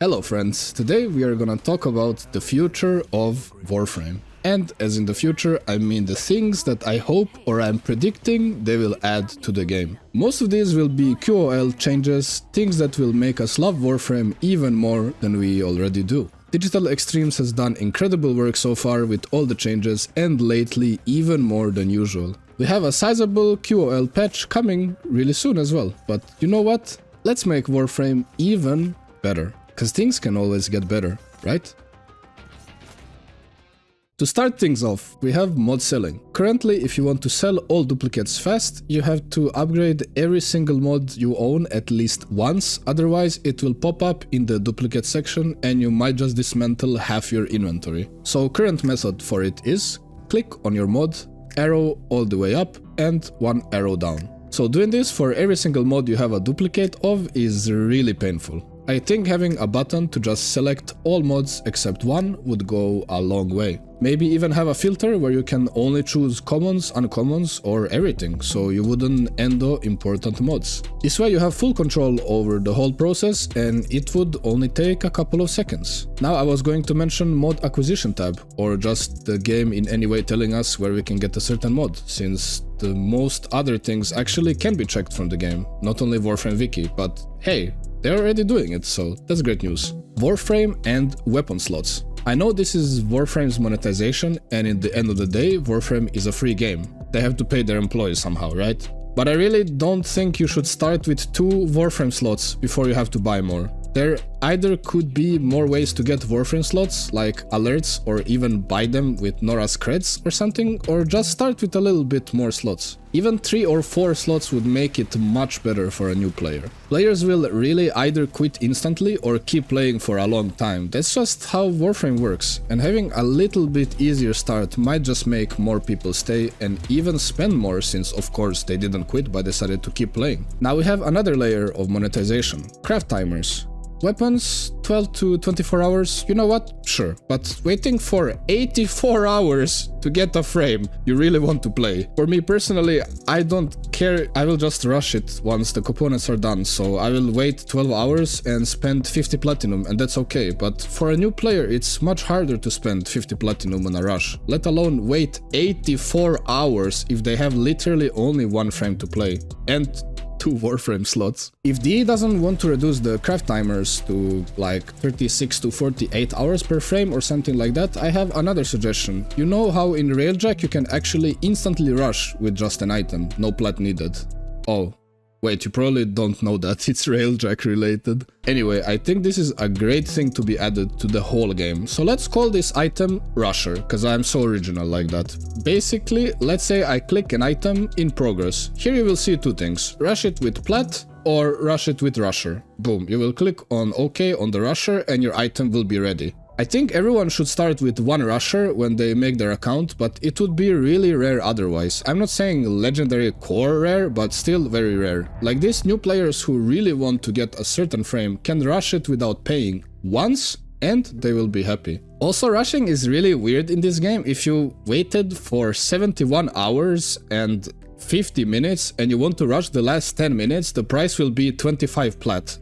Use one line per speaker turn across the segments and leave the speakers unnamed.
Hello friends, today we are gonna talk about the future of Warframe. And as in the future, I mean the things that I hope or I'm predicting they will add to the game. Most of these will be QoL changes, things that will make us love Warframe even more than we already do. Digital Extremes has done incredible work so far with all the changes and lately even more than usual. We have a sizable QoL patch coming really soon as well, but you know what? Let's make Warframe even better. Cause things can always get better, right? To start things off, we have mod selling. Currently, if you want to sell all duplicates fast, you have to upgrade every single mod you own at least once, otherwise it will pop up in the duplicate section and you might just dismantle half your inventory. So current method for it is click on your mod, arrow all the way up and one arrow down. So doing this for every single mod you have a duplicate of is really painful. I think having a button to just select all mods except one would go a long way. Maybe even have a filter where you can only choose commons, uncommons or everything, so you wouldn't endo important mods. This way you have full control over the whole process and it would only take a couple of seconds. Now I was going to mention mod acquisition tab, or just the game in any way telling us where we can get a certain mod, since the most other things actually can be checked from the game, not only Warframe Wiki, but hey, they're already doing it, so that's great news. Warframe and weapon slots. I know this is Warframe's monetization, and in the end of the day, Warframe is a free game. They have to pay their employees somehow, right? But I really don't think you should start with 2 Warframe slots before you have to buy more. There either could be more ways to get Warframe slots, like alerts, or even buy them with Nora's creds or something, or just start with a little bit more slots. Even 3 or 4 slots would make it much better for a new player. Players will really either quit instantly or keep playing for a long time. That's just how Warframe works, and having a little bit easier start might just make more people stay and even spend more, since of course they didn't quit but decided to keep playing. Now we have another layer of monetization: craft timers. Weapons, 12 to 24 hours, you know what? Sure, but waiting for 84 hours to get a frame you really want to play. For me personally, I don't care, I will just rush it once the components are done, so I will wait 12 hours and spend 50 platinum, and that's okay, but for a new player it's much harder to spend 50 platinum on a rush, let alone wait 84 hours if they have literally only one frame to play. And 2 Warframe slots. If DE doesn't want to reduce the craft timers to like 36 to 48 hours per frame or something like that, I have another suggestion. You know how in Railjack you can actually instantly rush with just an item, no plat needed? Oh, wait, you probably don't know that, it's Railjack related. Anyway, I think this is a great thing to be added to the whole game. So let's call this item Rusher, cause I'm so original like that. Basically, let's say I click an item in progress. Here you will see 2 things: rush it with plat or rush it with Rusher. Boom, you will click on OK on the Rusher and your item will be ready. I think everyone should start with 1 Rusher when they make their account, but it would be really rare otherwise. I'm not saying legendary core rare, but still very rare. Like this, new players who really want to get a certain frame can rush it without paying once and they will be happy. Also, rushing is really weird in this game. If you waited for 71 hours and 50 minutes and you want to rush the last 10 minutes, the price will be 25 plat.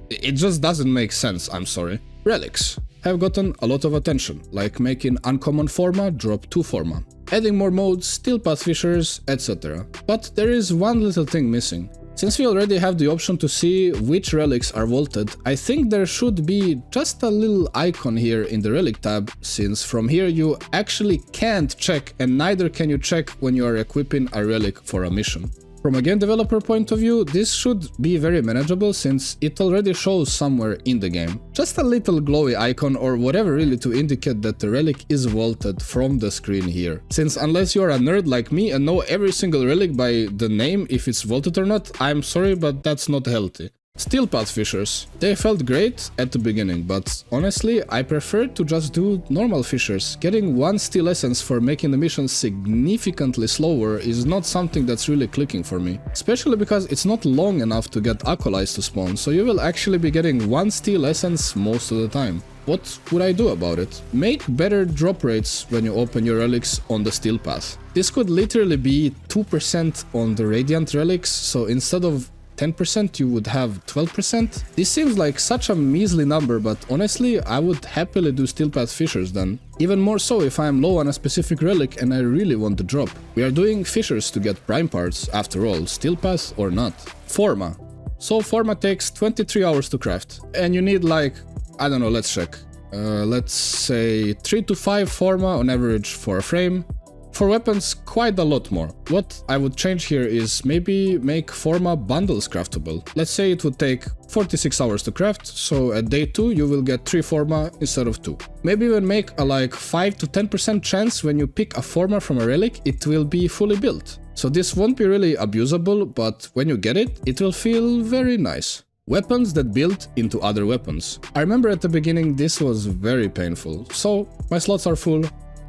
It just doesn't make sense, I'm sorry. Relics have gotten a lot of attention, like making uncommon Forma drop 2 Forma, adding more modes, steel path fissures, etc. But there is one little thing missing. Since we already have the option to see which relics are vaulted, I think there should be just a little icon here in the relic tab, since from here you actually can't check, and neither can you check when you are equipping a relic for a mission. From a game developer point of view, this should be very manageable since it already shows somewhere in the game. Just a little glowy icon or whatever really to indicate that the relic is vaulted from the screen here. Since unless you are a nerd like me and know every single relic by the name if it's vaulted or not, I'm sorry, but that's not healthy. Steel path fissures. They felt great at the beginning, but honestly I prefer to just do normal fissures. Getting 1 steel essence for making the mission significantly slower is not something that's really clicking for me. Especially because it's not long enough to get acolytes to spawn, so you will actually be getting 1 steel essence most of the time. What would I do about it? Make better drop rates when you open your relics on the steel path. This could literally be 2% on the radiant relics, so instead of 10%, you would have 12%. This seems like such a measly number, but honestly, I would happily do Steel Path Fissures then. Even more so if I am low on a specific relic and I really want to drop. We are doing Fissures to get prime parts, after all, Steel Path or not. Forma. So Forma takes 23 hours to craft, and you need like, I don't know, let's check. Let's say 3 to 5 Forma on average for a frame. For weapons, quite a lot more. What I would change here is maybe make Forma bundles craftable. Let's say it would take 46 hours to craft, so at day 2 you will get 3 Forma instead of 2. Maybe even make a like 5 to 10% chance when you pick a Forma from a relic, it will be fully built. So this won't be really abusable, but when you get it, it will feel very nice. Weapons that build into other weapons. I remember at the beginning this was very painful. So my slots are full.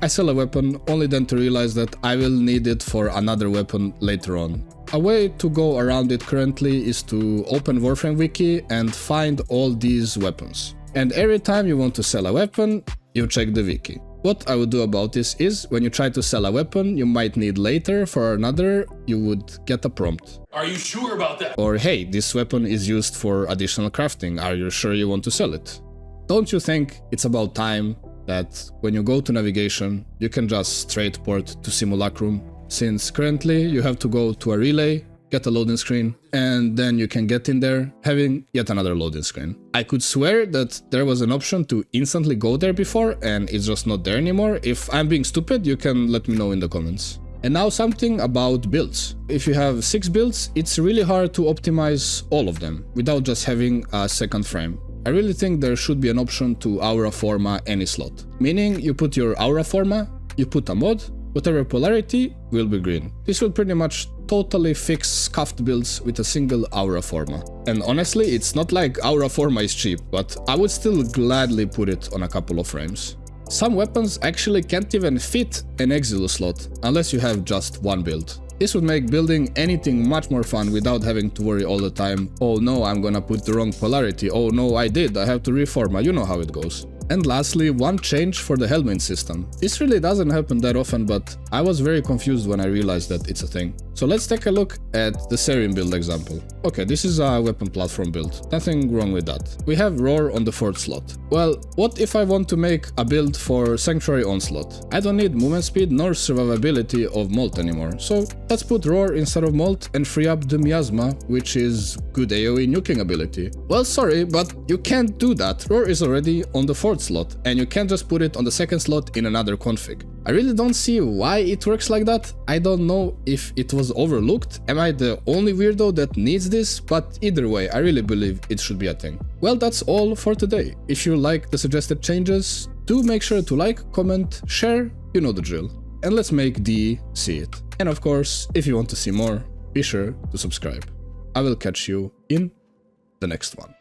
I sell a weapon, only then to realize that I will need it for another weapon later on. A way to go around it currently is to open Warframe Wiki and find all these weapons. And every time you want to sell a weapon, you check the wiki. What I would do about this is, when you try to sell a weapon you might need later for another, you would get a prompt.
Are you sure about that?
Or hey, this weapon is used for additional crafting, are you sure you want to sell it? Don't you think it's about time that when you go to navigation, you can just straight port to Simulacrum, since currently you have to go to a relay, get a loading screen, and then you can get in there having yet another loading screen. I could swear that there was an option to instantly go there before and it's just not there anymore. If I'm being stupid, you can let me know in the comments. And now something about builds. If you have 6 builds, it's really hard to optimize all of them without just having a second frame. I really think there should be an option to Aura Forma any slot. Meaning you put your Aura Forma, you put a mod, whatever polarity will be green. This will pretty much totally fix scuffed builds with a single Aura Forma. And honestly, it's not like Aura Forma is cheap, but I would still gladly put it on a couple of frames. Some weapons actually can't even fit an Exilus slot, unless you have just one build. This would make building anything much more fun without having to worry all the time, oh no, I'm gonna put the wrong polarity, oh no, I have to reforma, you know how it goes. And lastly, one change for the Helminth system. This really doesn't happen that often, but I was very confused when I realized that it's a thing. So let's take a look at the Serim build example. Okay, this is a weapon platform build. Nothing wrong with that. We have Roar on the 4th slot. Well, what if I want to make a build for Sanctuary Onslaught? I don't need movement speed nor survivability of Molt anymore, so let's put Roar instead of Molt and free up the Miasma, which is good AoE nuking ability. Well, sorry, but you can't do that. Roar is already on the 4th slot, and you can't just put it on the 2nd slot in another config. I really don't see why it works like that. I don't know if it was overlooked, am I the only weirdo that needs this, but either way, I really believe it should be a thing. Well, that's all for today. If you like the suggested changes, do make sure to like, comment, share, you know the drill. And let's make DE see it. And of course, if you want to see more, be sure to subscribe. I will catch you in the next one.